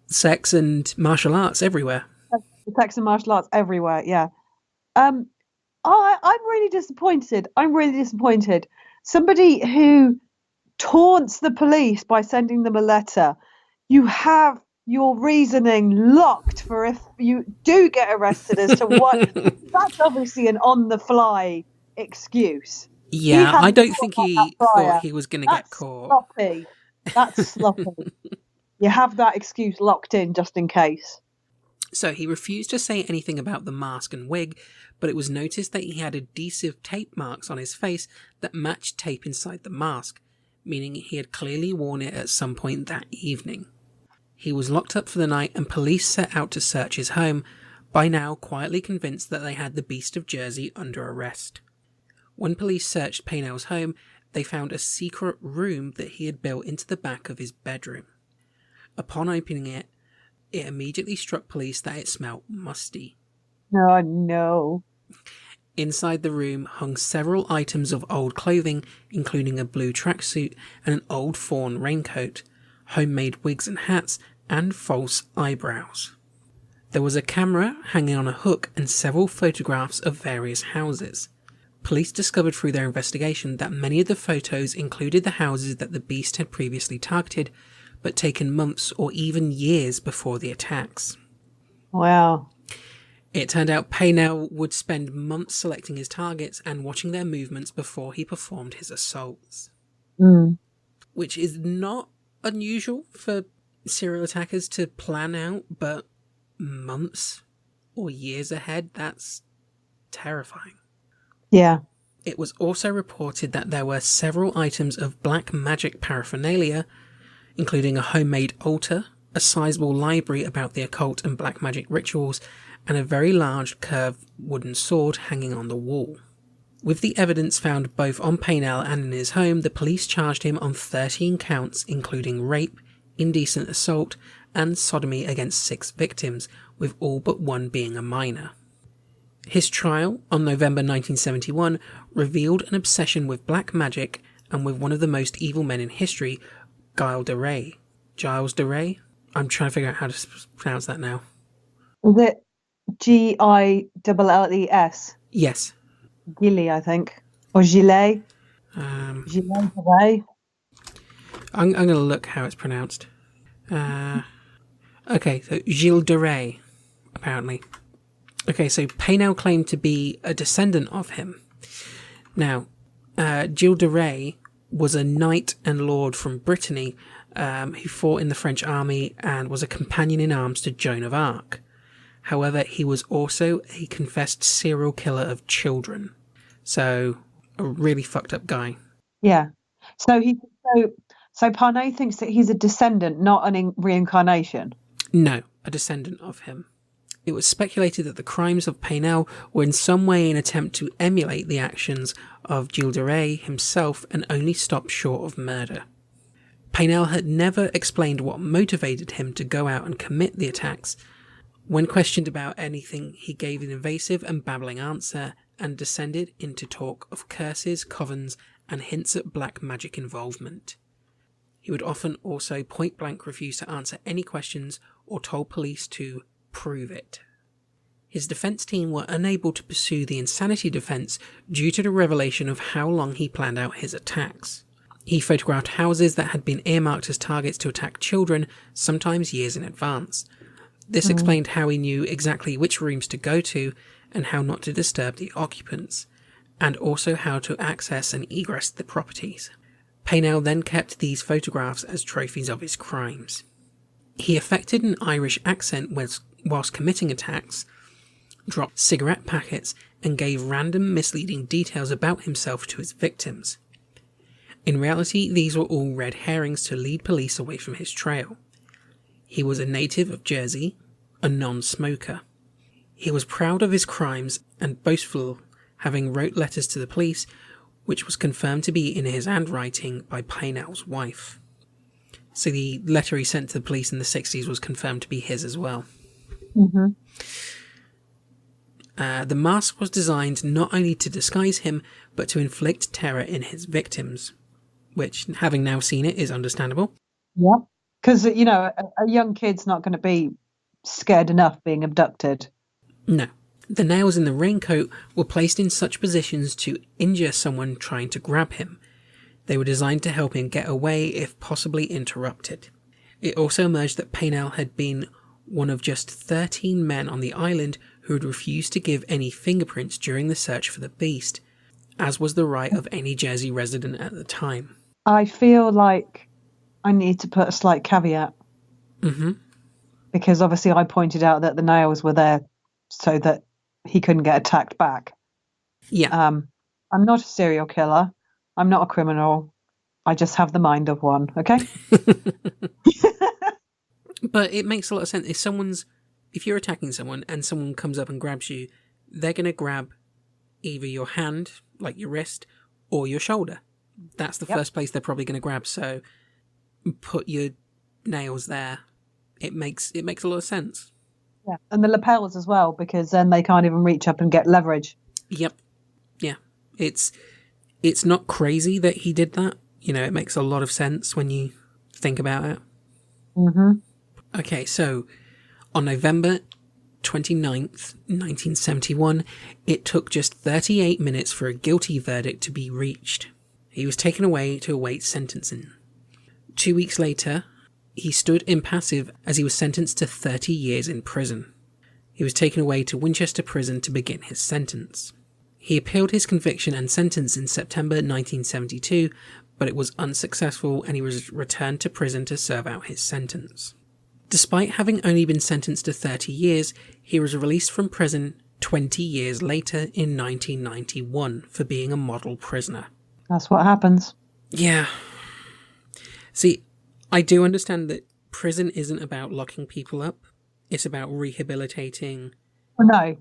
sex and martial arts everywhere. Sex and martial arts everywhere, yeah. I'm really disappointed. Somebody who taunts the police by sending them a letter, you have your reasoning locked for if you do get arrested as to what. That's obviously an on-the-fly excuse. Yeah, I don't think he thought he was going to get caught. Sloppy. That's sloppy. You have that excuse locked in just in case. So he refused to say anything about the mask and wig, but it was noticed that he had adhesive tape marks on his face that matched tape inside the mask, meaning he had clearly worn it at some point that evening. He was locked up for the night and police set out to search his home, by now quietly convinced that they had the Beast of Jersey under arrest. When police searched Pinel's home, they found a secret room that he had built into the back of his bedroom. Upon opening it, it immediately struck police that it smelled musty. Oh, no. Inside the room hung several items of old clothing, including a blue tracksuit and an old fawn raincoat, homemade wigs and hats, and false eyebrows. There was a camera hanging on a hook and several photographs of various houses. Police discovered through their investigation that many of the photos included the houses that the Beast had previously targeted, but taken months or even years before the attacks. Wow. It turned out Pinel would spend months selecting his targets and watching their movements before he performed his assaults. Which is not unusual for serial attackers to plan out, but months or years ahead, that's terrifying. Yeah. It was also reported that there were several items of black magic paraphernalia, including a homemade altar, a sizable library about the occult and black magic rituals, and a very large curved wooden sword hanging on the wall. With the evidence found both on Pinel and in his home, the police charged him on 13 counts, including rape, indecent assault, and sodomy against 6 victims, with all but one being a minor. His trial, on November 1971, revealed an obsession with black magic and with one of the most evil men in history, Giles de Rais. Giles de Rais? I'm trying to figure out how to pronounce that now. Is it Gilles? Yes. Gilly, I think. Or Gilles. Gilles de Rais. I'm going to look how it's pronounced. Okay, so Gilles de Rais, apparently. Okay, so Pinel claimed to be a descendant of him. Now, Gilles de Rais was a knight and lord from Brittany who fought in the French army and was a companion in arms to Joan of Arc. However, he was also a confessed serial killer of children. So, a really fucked up guy. Yeah. So Pinel thinks that he's a descendant, not an reincarnation. No, a descendant of him. It was speculated that the crimes of Pinel were in some way an attempt to emulate the actions of Gilles de Rais himself and only stopped short of murder. Pinel had never explained what motivated him to go out and commit the attacks. When questioned about anything, he gave an evasive and babbling answer and descended into talk of curses, covens, and hints at black magic involvement. He would often also point blank refuse to answer any questions or told police to prove it. His defence team were unable to pursue the insanity defence due to the revelation of how long he planned out his attacks. He photographed houses that had been earmarked as targets to attack children, sometimes years in advance. This explained how he knew exactly which rooms to go to and how not to disturb the occupants, and also how to access and egress the properties. Pinel then kept these photographs as trophies of his crimes. He affected an Irish accent whilst committing attacks, dropped cigarette packets, and gave random misleading details about himself to his victims. In reality, these were all red herrings to lead police away from his trail. He was a native of Jersey, a non-smoker. He was proud of his crimes and boastful, having wrote letters to the police, which was confirmed to be in his handwriting by Pinel's wife. So the letter he sent to the police in the 60s was confirmed to be his as well. Mm-hmm. The mask was designed not only to disguise him, but to inflict terror in his victims, which, having now seen it, is understandable. Yeah. Because, you know, a young kid's not going to be scared enough being abducted. No. The nails in the raincoat were placed in such positions to injure someone trying to grab him. They were designed to help him get away if possibly interrupted. It also emerged that Pinel had been one of just 13 men on the island who had refused to give any fingerprints during the search for the beast, as was the right of any Jersey resident at the time. I feel like I need to put a slight caveat. Mm-hmm. Because obviously I pointed out that the nails were there so that he couldn't get attacked back. Yeah. I'm not a serial killer. I'm not a criminal. I just have the mind of one, okay? But it makes a lot of sense. If you're attacking someone and someone comes up and grabs you, they're going to grab either your hand, like your wrist, or your shoulder. That's the first place they're probably going to grab. So put your nails there. It makes a lot of sense. Yeah, and the lapels as well, because then they can't even reach up and get leverage. Yep. Yeah. It's not crazy that he did that. You know, it makes a lot of sense when you think about it. Mm-hmm. Okay, so on November 29th, 1971, it took just 38 minutes for a guilty verdict to be reached. He was taken away to await sentencing. 2 weeks later, he stood impassive as he was sentenced to 30 years in prison. He was taken away to Winchester Prison to begin his sentence. He appealed his conviction and sentence in September 1972, but it was unsuccessful and he was returned to prison to serve out his sentence. Despite having only been sentenced to 30 years, he was released from prison 20 years later in 1991 for being a model prisoner. That's what happens. Yeah. See, I do understand that prison isn't about locking people up. It's about rehabilitating. No.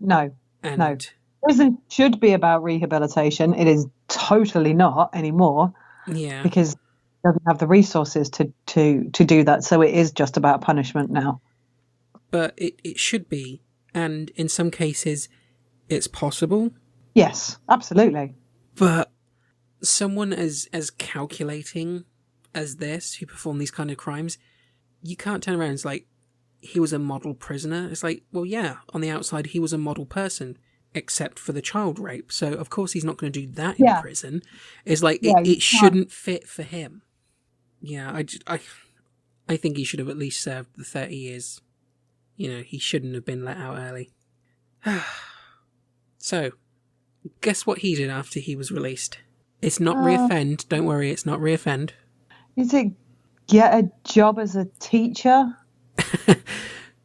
And Prison should be about rehabilitation. It is totally not anymore. yeah. Because it doesn't have the resources to do that. So it is just about punishment now. But it should be. And in some cases, it's possible. Yes, absolutely. But someone as calculating as this, who performed these kind of crimes, you can't turn around and it's like, he was a model prisoner. It's like, well, yeah, on the outside, he was a model person, except for the child rape. So, of course, he's not going to do that in prison. It's like, it shouldn't fit for him. Yeah, I think he should have at least served the 30 years. You know, he shouldn't have been let out early. So, guess what he did after he was released? It's not reoffend. Don't worry, it's not reoffend. Is it get a job as a teacher?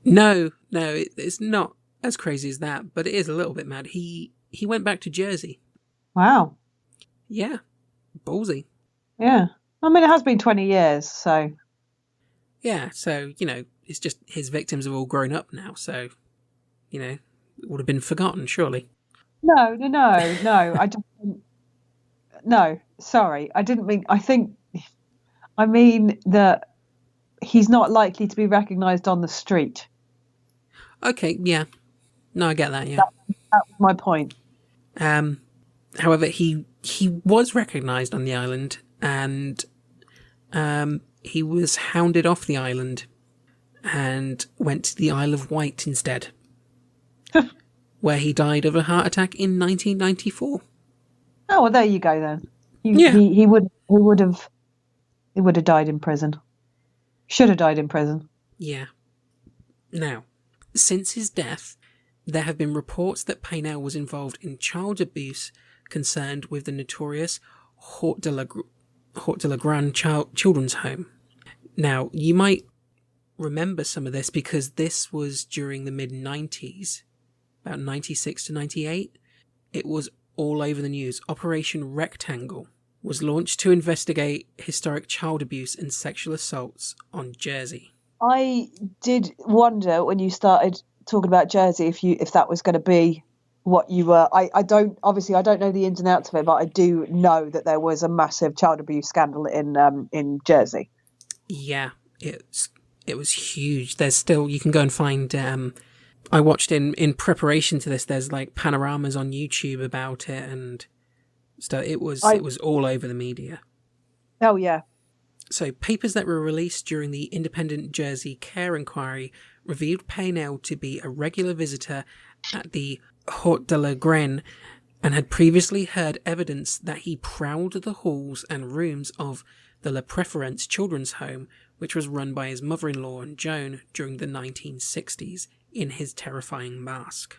No, it's not as crazy as that, but it is a little bit mad. He went back to Jersey. Wow. Yeah, ballsy. Yeah. I mean, it has been 20 years, so... Yeah, so, you know, it's just his victims have all grown up now, so, you know, it would have been forgotten, surely. No. I don't... No, sorry. I didn't mean... I mean that he's not likely to be recognised on the street. Okay, yeah. No, I get that, yeah. That was my point. However, he was recognised on the island, and he was hounded off the island and went to the Isle of Wight instead, where he died of a heart attack in 1994. Oh, well, there you go then. Yeah. He would have died in prison. Should have died in prison. Yeah. Now, since his death, there have been reports that Pinel was involved in child abuse concerned with the notorious Hort de la Gran children's home. Now, you might remember some of this because this was during the mid-90s, about 96 to 98. It was all over the news. Operation Rectangle was launched to investigate historic child abuse and sexual assaults on Jersey. I did wonder when you started talking about Jersey if that was going to be what you were. I don't know the ins and outs of it, but I do know that there was a massive child abuse scandal in Jersey. Yeah, it was huge. There's still, you can go and find, I watched in preparation to this, there's like panoramas on YouTube about it, and so it was all over the media. Oh yeah. So papers that were released during the independent Jersey Care Inquiry revealed Pinel to be a regular visitor at the Hort de la Gran and had previously heard evidence that he prowled the halls and rooms of the La Preference Children's Home, which was run by his mother-in-law and Joan during the 1960s, in his terrifying mask.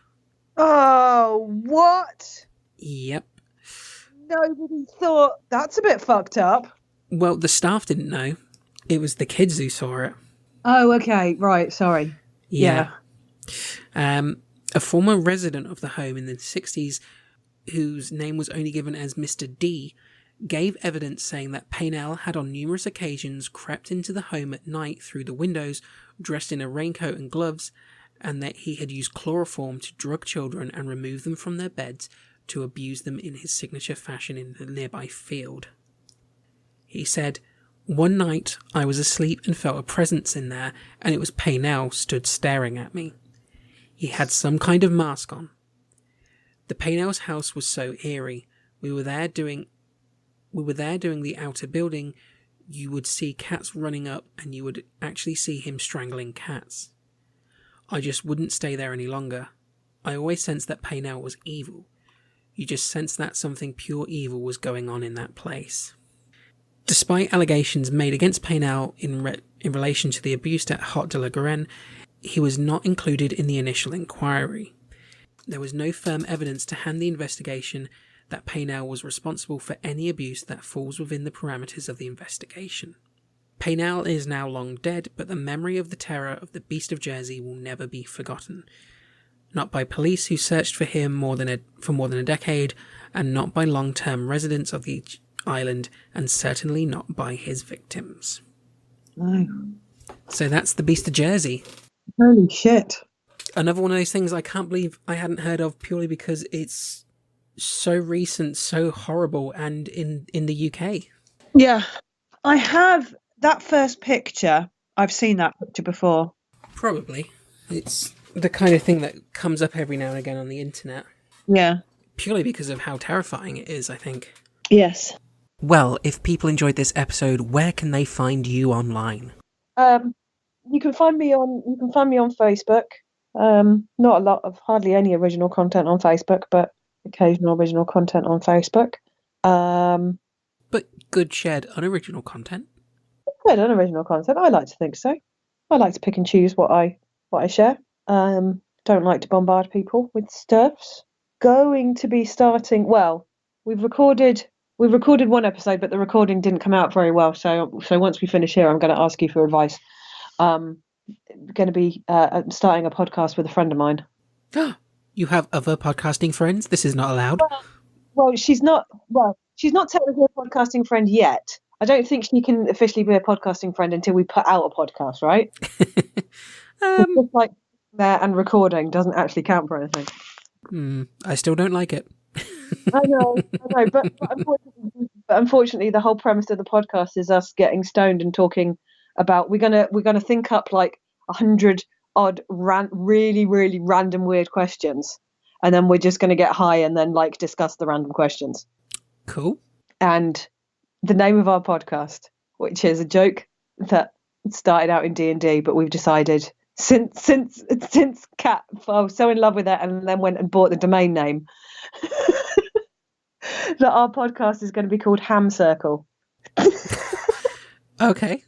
Oh, what? Yep. Nobody thought that's a bit fucked up. Well, the staff didn't know. It was the kids who saw it. Oh, okay. Right. Sorry. Yeah. A former resident of the home in the 60s, whose name was only given as Mr. D, gave evidence saying that Pinel had on numerous occasions crept into the home at night through the windows, dressed in a raincoat and gloves, and that he had used chloroform to drug children and remove them from their beds to abuse them in his signature fashion in the nearby field. He said, "One night I was asleep and felt a presence in there, and it was Pinel stood staring at me. He had some kind of mask on. The Pinel's house was so eerie. We were there doing the outer building. You would see cats running up, and you would actually see him strangling cats. I just wouldn't stay there any longer. I always sensed that Pinel was evil. You just sensed that something pure evil was going on in that place." Despite allegations made against Pinel in relation to the abuse at Hort de la Gran, he was not included in the initial inquiry. There was no firm evidence to hand the investigation that Pinel was responsible for any abuse that falls within the parameters of the investigation. Pinel is now long dead, but the memory of the terror of the Beast of Jersey will never be forgotten. Not by police who searched for him for more than a decade, and not by long-term residents of the island, and certainly not by his victims. No. So that's the Beast of Jersey. Holy shit. Another one of those things I can't believe I hadn't heard of, purely because it's so recent, so horrible, and in the UK. Yeah. I have that first picture. I've seen that picture before. Probably. It's the kind of thing that comes up every now and again on the internet. Yeah. Purely because of how terrifying it is, I think. Yes. Well, if people enjoyed this episode, where can they find you online? You can find me on Facebook. Not a lot of hardly any original content on Facebook, but occasional original content on Facebook. But good shared unoriginal content. Good unoriginal content. I like to think so. I like to pick and choose what I share. Don't like to bombard people with stuffs. Going to be starting. Well, we've recorded one episode, but the recording didn't come out very well. So once we finish here, I'm going to ask you for advice. Going to be starting a podcast with a friend of mine. You have other podcasting friends? This is not allowed. Well, she's not technically a podcasting friend yet. I don't think she can officially be a podcasting friend until we put out a podcast, right? It's just like there and recording doesn't actually count for anything. I still don't like it. I know, but unfortunately, the whole premise of the podcast is us getting stoned and talking about. We're gonna think up like 100 odd really really random weird questions, and then we're just gonna get high and then like discuss the random questions. Cool. And the name of our podcast, which is a joke that started out in D&D, but we've decided since Kat fell so in love with it and then went and bought the domain name that our podcast is going to be called Ham Circle. Okay.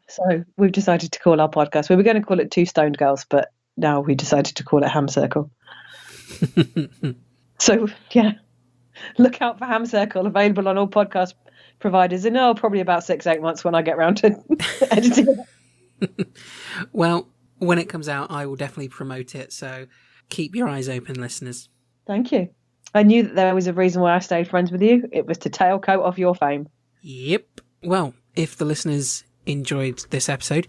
So we've decided to call our podcast. We were going to call it Two Stoned Girls, but now we decided to call it Ham Circle. So yeah, look out for Ham Circle, available on all podcast providers in probably about 6-8 months when I get around to editing it. Well, when it comes out, I will definitely promote it. So keep your eyes open, listeners. Thank you. I knew that there was a reason why I stayed friends with you. It was to tailcoat off your fame. Yep. Well, if the listeners enjoyed this episode,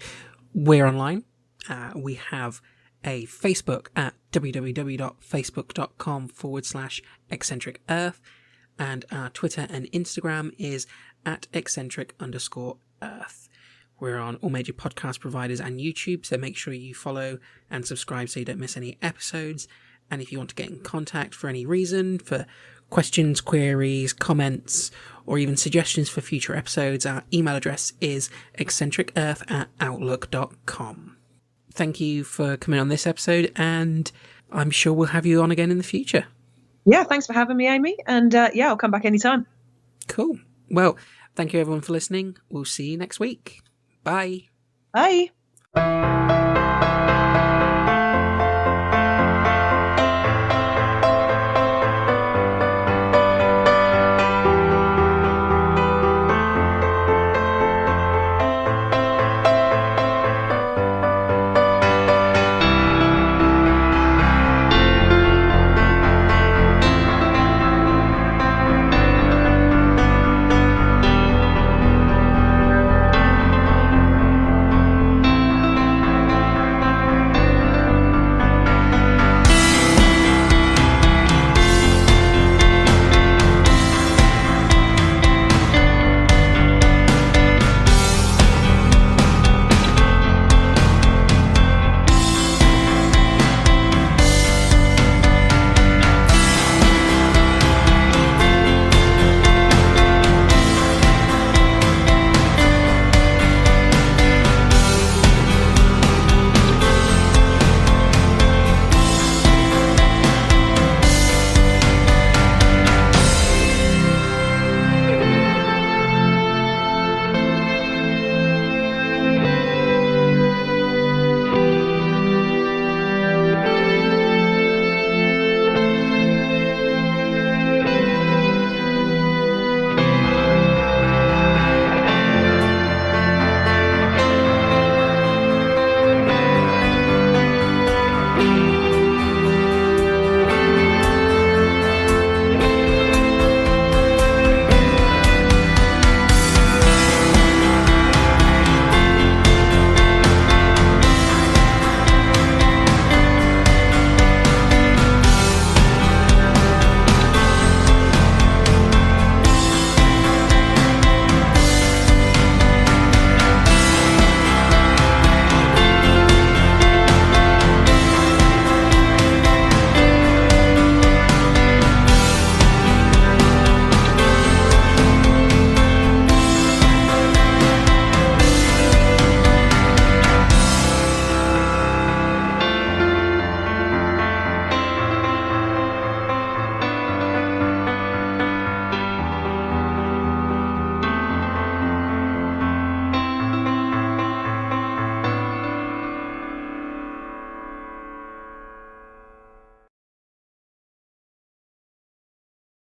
we're online. We have a Facebook at www.facebook.com/Eccentric Earth, and our Twitter and Instagram is at eccentric_earth. We're on all major podcast providers and YouTube, so make sure you follow and subscribe so you don't miss any episodes. And if you want to get in contact for any reason, for questions, queries, comments, or even suggestions for future episodes, our email address is eccentricearth@outlook.com. Thank you for coming on this episode, and I'm sure we'll have you on again in the future. Yeah, thanks for having me, Amy. And I'll come back anytime. Cool. Well, thank you everyone for listening. We'll see you next week. Bye. Bye.